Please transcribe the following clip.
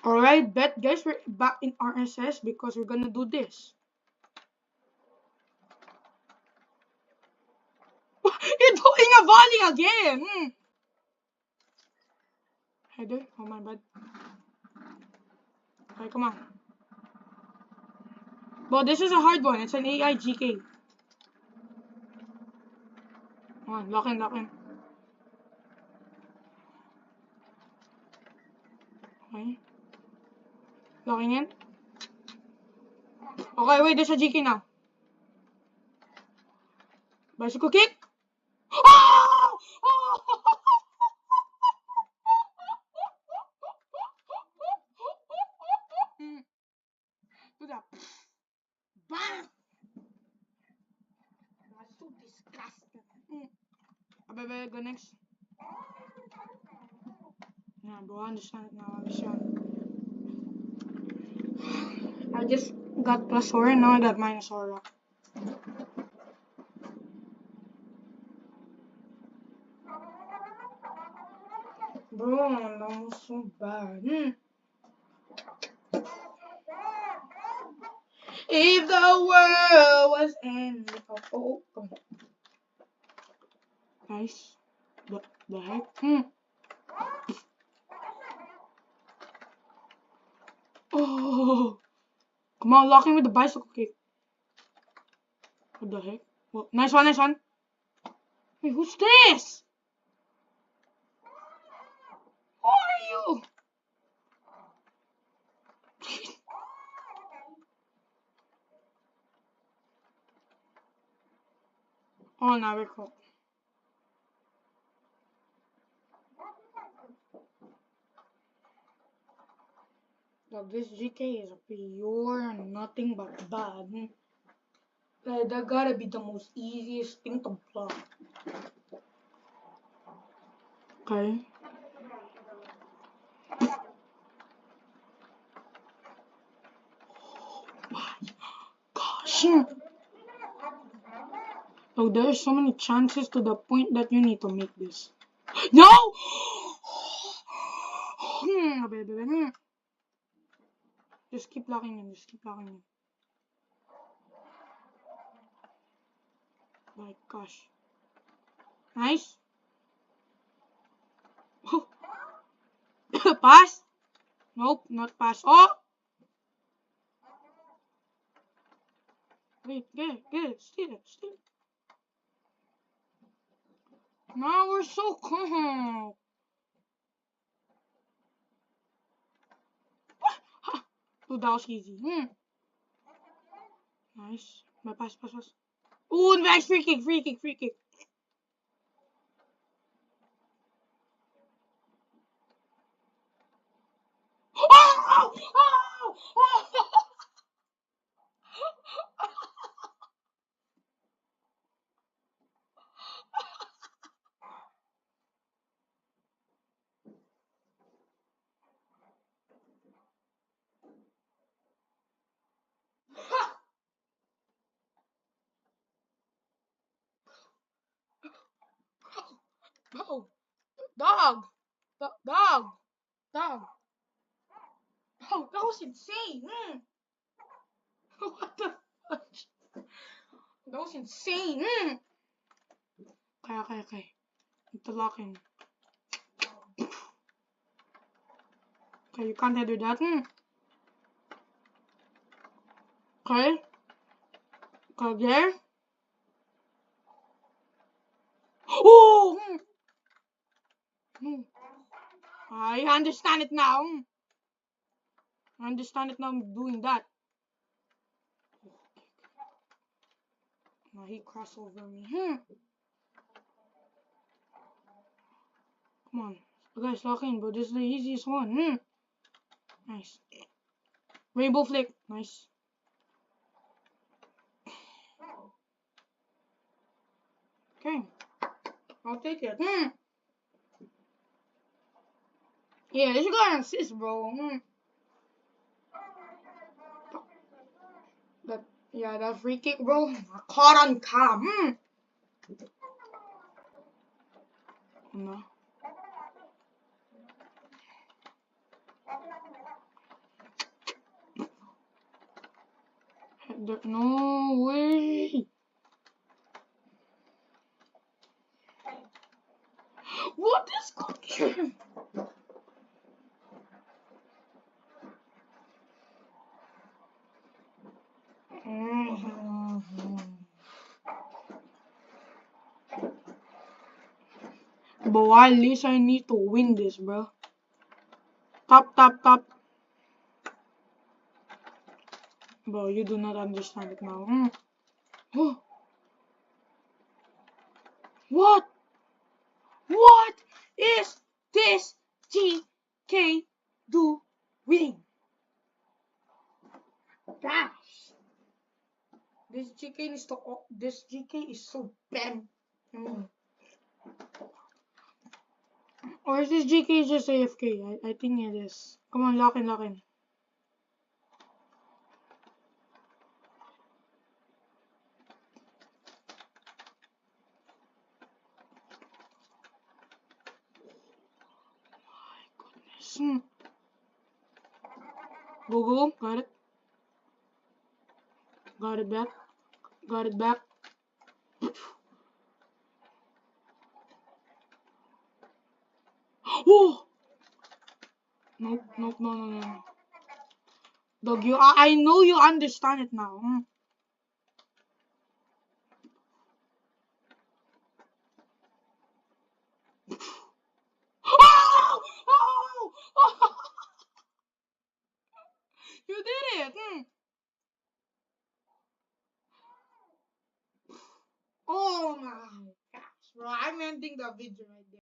Alright, bet guys, we're back in RSS because we're gonna do this. You're doing a volley again! Header? Oh my bad. Okay, come on. Well, this is a hard one. It's an AI GK. Come on, lock in, lock in. Okay. Locking in. Okay, wait, there's a GK now. Bicycle kick. Oh! Oh! Do that. Bam! That's so disgusting. Okay, go next. Yeah, bro, I understand it now. I understand. I just got plus 4 and now I got minus 4. Bro, that was so bad. If the world was ending. Oh, come on. Nice. The heck? Oh, come on, lock in with the bicycle kick. What the heck? Well, nice one, nice one. Wait, who's this? Who are you? Oh, now we're cool. Now this GK is a pure nothing but bad. That gotta be the most easiest thing to block. Okay. Gosh. Oh, there's so many chances to the point that you need to make this. No! Just keep locking in, just keep locking in. My gosh. Nice. Pass? Nope, not pass. Oh! Wait, get it, steal it. Now we're so calm. Oh, that was easy. Nice. My pass. Ooh, nice free kick. Oh! Oh, dog. Oh, that was insane. What the fudge? That was insane. Okay. Need to lock in. Okay, you can't do that. Okay. Go there. Oh! I understand it now. I'm doing that. Now he crossed over me. Come on. You guys lock in, but this is the easiest one. Nice. Rainbow flick. Nice. Okay. I'll take it. Yeah, this got an assist, bro. That free kick, bro. I caught on cam. No. No way. What is cooking? But at least I need to win this, bro. Top, top, top. Bro, you do not understand it now. Oh. What? What is this GK doing? Gosh. This GK is so bad. Or is this GK just AFK? I think it is. Come on, lock in, lock in. My goodness. Go, go, go. Got it. Got it back. Got it back. Oh! Nope, nope, no, no, no. Dog, I know you understand it now. Oh! Oh! Oh! You did it! Oh my gosh, bro. I'm ending the video right now.